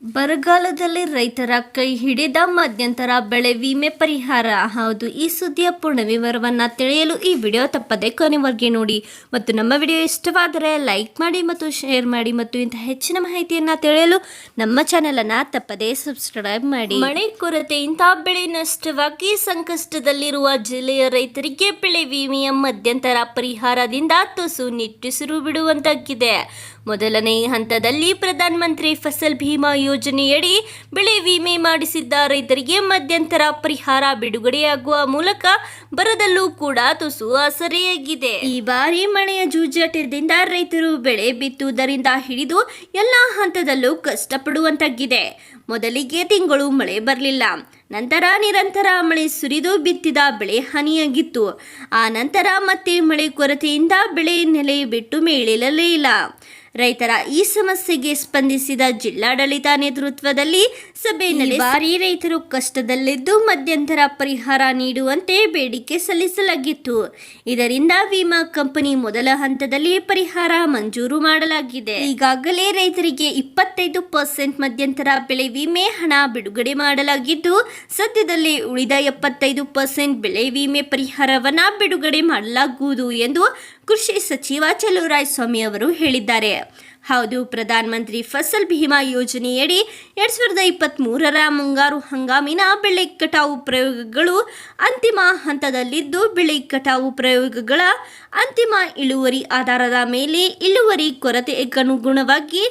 ಬರಗಾಲದಲ್ಲಿ ರೈತರ ಕೈ ಹಿಡಿದ ಮಧ್ಯಂತರ ಬೆಳೆ ವಿಮೆ ಪರಿಹಾರ. ಹೌದು, ಈ ಸುದ್ದಿಯ ಪೂರ್ಣ ವಿವರವನ್ನು ತಿಳಿಯಲು ಈ ವಿಡಿಯೋ ತಪ್ಪದೆ ಕೊನೆವರೆಗೆ ನೋಡಿ ಮತ್ತು ನಮ್ಮ ವಿಡಿಯೋ ಇಷ್ಟವಾದರೆ ಲೈಕ್ ಮಾಡಿ ಮತ್ತು ಶೇರ್ ಮಾಡಿ ಮತ್ತು ಇಂಥ ಹೆಚ್ಚಿನ ಮಾಹಿತಿಯನ್ನು ತಿಳಿಯಲು ನಮ್ಮ ಚಾನೆಲನ್ನು ತಪ್ಪದೆ ಸಬ್ಸ್ಕ್ರೈಬ್ ಮಾಡಿ. ಮಳೆ ಕೊರತೆಯಿಂದ ಬೆಳೆ ನಷ್ಟವಾಗಿ ಸಂಕಷ್ಟದಲ್ಲಿರುವ ಜಿಲ್ಲೆಯ ರೈತರಿಗೆ ಬೆಳೆ ವಿಮೆಯ ಮಧ್ಯಂತರ ಪರಿಹಾರದಿಂದ ತುಸು ನಿಟ್ಟುಸಿರು ಬಿಡುವಂತಾಗಿದೆ. ಮೊದಲನೇ ಹಂತದಲ್ಲಿ ಪ್ರಧಾನ ಮಂತ್ರಿ ಫಸಲ್ ಭೀಮಾ ಯೋಜನೆಯಡಿ ಬೆಳೆ ವಿಮೆ ಮಾಡಿಸಿದ್ದ ರೈತರಿಗೆ ಮಧ್ಯಂತರ ಪರಿಹಾರ ಬಿಡುಗಡೆಯಾಗುವ ಮೂಲಕ ಬರದಲ್ಲೂ ಕೂಡ ತುಸು ಆಸರೆಯಾಗಿದೆ. ಈ ಬಾರಿ ಮಳೆಯ ಜೂಜಾಟದಿಂದ ರೈತರು ಬೆಳೆ ಬಿತ್ತುವುದರಿಂದ ಹಿಡಿದು ಎಲ್ಲ ಹಂತದಲ್ಲೂ ಕಷ್ಟಪಡುವಂತಾಗಿದೆ. ಮೊದಲಿಗೆ ತಿಂಗಳು ಮಳೆ ಬರಲಿಲ್ಲ, ನಂತರ ನಿರಂತರ ಮಳೆ ಸುರಿದು ಬಿತ್ತಿದ ಬೆಳೆ ಹಾನಿಯಾಗಿತ್ತು. ಆ ನಂತರ ಮತ್ತೆ ಮಳೆ ಕೊರತೆಯಿಂದ ಬೆಳೆ ನೆಲೆ ಬಿಟ್ಟು ಮೇಲೇಳಲೇ ಇಲ್ಲ. ರೈತರ ಈ ಸಮಸ್ಯೆಗೆ ಸ್ಪಂದಿಸಿದ ಜಿಲ್ಲಾಡಳಿತ ನೇತೃತ್ವದಲ್ಲಿ ಸಭೆ ನಡೆಸಿ ಬಾರಿ ರೈತರು ಕಷ್ಟದಲ್ಲಿದ್ದು ಮಧ್ಯಂತರ ಪರಿಹಾರ ನೀಡುವಂತೆ ಬೇಡಿಕೆ ಸಲ್ಲಿಸಲಾಗಿತ್ತು. ಇದರಿಂದ ವಿಮಾ ಕಂಪನಿ ಮೊದಲ ಹಂತದಲ್ಲಿ ಪರಿಹಾರ ಮಂಜೂರು ಮಾಡಲಾಗಿದೆ. ಈಗಾಗಲೇ ರೈತರಿಗೆ 25% ಮಧ್ಯಂತರ ಬೆಳೆ ವಿಮೆ ಹಣ ಬಿಡುಗಡೆ ಮಾಡಲಾಗಿದ್ದು, ಸದ್ಯದಲ್ಲೇ ಉಳಿದ 75% ಬೆಳೆ ವಿಮೆ ಪರಿಹಾರವನ್ನು ಬಿಡುಗಡೆ ಮಾಡಲಾಗುವುದು ಎಂದು ಕೃಷಿ ಸಚಿವ ಚಲುವರಾಯಸ್ವಾಮಿ ಅವರು ಹೇಳಿದ್ದಾರೆ. ಹೌದು, ಪ್ರಧಾನ ಮಂತ್ರಿ ಫಸಲ್ ಭೀಮಾ ಯೋಜನೆಯಡಿ 2023ರ ಮುಂಗಾರು ಹಂಗಾಮಿನ ಬೆಳೆ ಕಟಾವು ಪ್ರಯೋಗಗಳು ಅಂತಿಮ ಹಂತದಲ್ಲಿದ್ದು, ಬೆಳೆ ಕಟಾವು ಪ್ರಯೋಗಗಳ ಅಂತಿಮ ಇಳುವರಿ ಆಧಾರದ ಮೇಲೆ ಇಳುವರಿ ಕೊರತೆಗನುಗುಣವಾಗಿ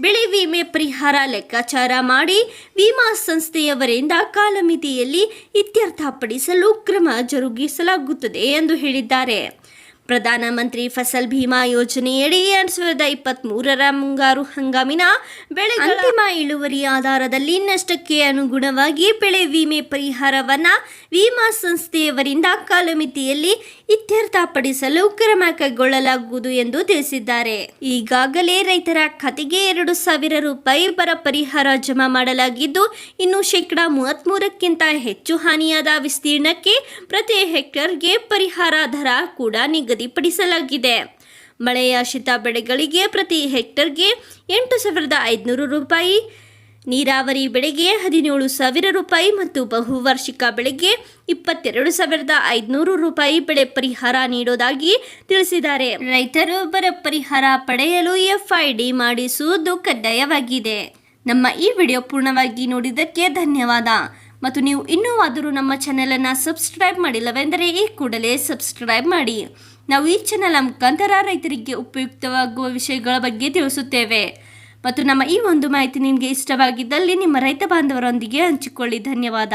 ಬೆಳೆ ವಿಮೆ ಪರಿಹಾರ ಲೆಕ್ಕಾಚಾರ ಮಾಡಿ ವಿಮಾ ಸಂಸ್ಥೆಯವರಿಂದ ಕಾಲಮಿತಿಯಲ್ಲಿ ಇತ್ಯರ್ಥಪಡಿಸಲು ಕ್ರಮ ಜರುಗಿಸಲಾಗುತ್ತದೆ ಎಂದು ಹೇಳಿದ್ದಾರೆ. ಪ್ರಧಾನ ಮಂತ್ರಿ ಫಸಲ್ ಭೀಮಾ ಯೋಜನೆಯಡಿ 2023ರ ಮುಂಗಾರು ಹಂಗಾಮಿನ ಬೆಳೆ ಅಂತಿಮ ಇಳುವರಿ ಆಧಾರದಲ್ಲಿ ನಷ್ಟಕ್ಕೆ ಅನುಗುಣವಾಗಿ ಬೆಳೆ ವಿಮೆ ಪರಿಹಾರವನ್ನು ವಿಮಾ ಸಂಸ್ಥೆಯವರಿಂದ ಕಾಲಮಿತಿಯಲ್ಲಿ ಇತ್ಯರ್ಥಪಡಿಸಲು ಕ್ರಮ ಕೈಗೊಳ್ಳಲಾಗುವುದು ಎಂದು ತಿಳಿಸಿದ್ದಾರೆ. ಈಗಾಗಲೇ ರೈತರ ಖಾತೆಗೆ 2,000 ರೂಪಾಯಿ ಬರ ಪರಿಹಾರ ಜಮಾ ಮಾಡಲಾಗಿದ್ದು, ಇನ್ನು 33%ಕ್ಕಿಂತ ಹೆಚ್ಚು ಹಾನಿಯಾದ ವಿಸ್ತೀರ್ಣಕ್ಕೆ ಪ್ರತಿ ಹೆಕ್ಟರ್ಗೆ ಪರಿಹಾರ ದರ ಕೂಡ ನಿಗದಿಪಡಿಸಲಾಗಿದೆ. ಮಳೆಯಾಶ್ರಿತ ಬೆಳೆಗಳಿಗೆ ಪ್ರತಿ ಹೆಕ್ಟರ್ಗೆ 8,500 ರೂಪಾಯಿ, ನೀರಾವರಿ ಬೆಳೆಗೆ 17,000 ರೂಪಾಯಿ ಮತ್ತು ಬಹುವಾರ್ಷಿಕ ಬೆಳೆಗೆ 22,500 ರೂಪಾಯಿ ಬೆಳೆ ಪರಿಹಾರ ನೀಡೋದಾಗಿ ತಿಳಿಸಿದ್ದಾರೆ. ರೈತರು ಬರ ಪರಿಹಾರ ಪಡೆಯಲು FID ಮಾಡಿಸುವುದು ಕಡ್ಡಾಯವಾಗಿದೆ. ನಮ್ಮ ಈ ವಿಡಿಯೋ ಪೂರ್ಣವಾಗಿ ನೋಡಿದ್ದಕ್ಕೆ ಧನ್ಯವಾದ. ಮತ್ತು ನೀವು ಇನ್ನೂ ನಮ್ಮ ಚಾನೆಲನ್ನು ಸಬ್ಸ್ಕ್ರೈಬ್ ಮಾಡಿಲ್ಲವೆಂದರೆ ಈ ಕೂಡಲೇ ಸಬ್ಸ್ಕ್ರೈಬ್ ಮಾಡಿ. ನಾವು ಈ ಚಾನೆಲ್ ಮುಖಾಂತರ ರೈತರಿಗೆ ಉಪಯುಕ್ತವಾಗುವ ವಿಷಯಗಳ ಬಗ್ಗೆ ತಿಳಿಸುತ್ತೇವೆ. ಮತ್ತು ನಮ್ಮ ಈ ಒಂದು ಮಾಹಿತಿ ನಿಮಗೆ ಇಷ್ಟವಾಗಿದ್ದಲ್ಲಿ ನಿಮ್ಮ ರೈತ ಬಾಂಧವರೊಂದಿಗೆ ಹಂಚಿಕೊಳ್ಳಿ. ಧನ್ಯವಾದ.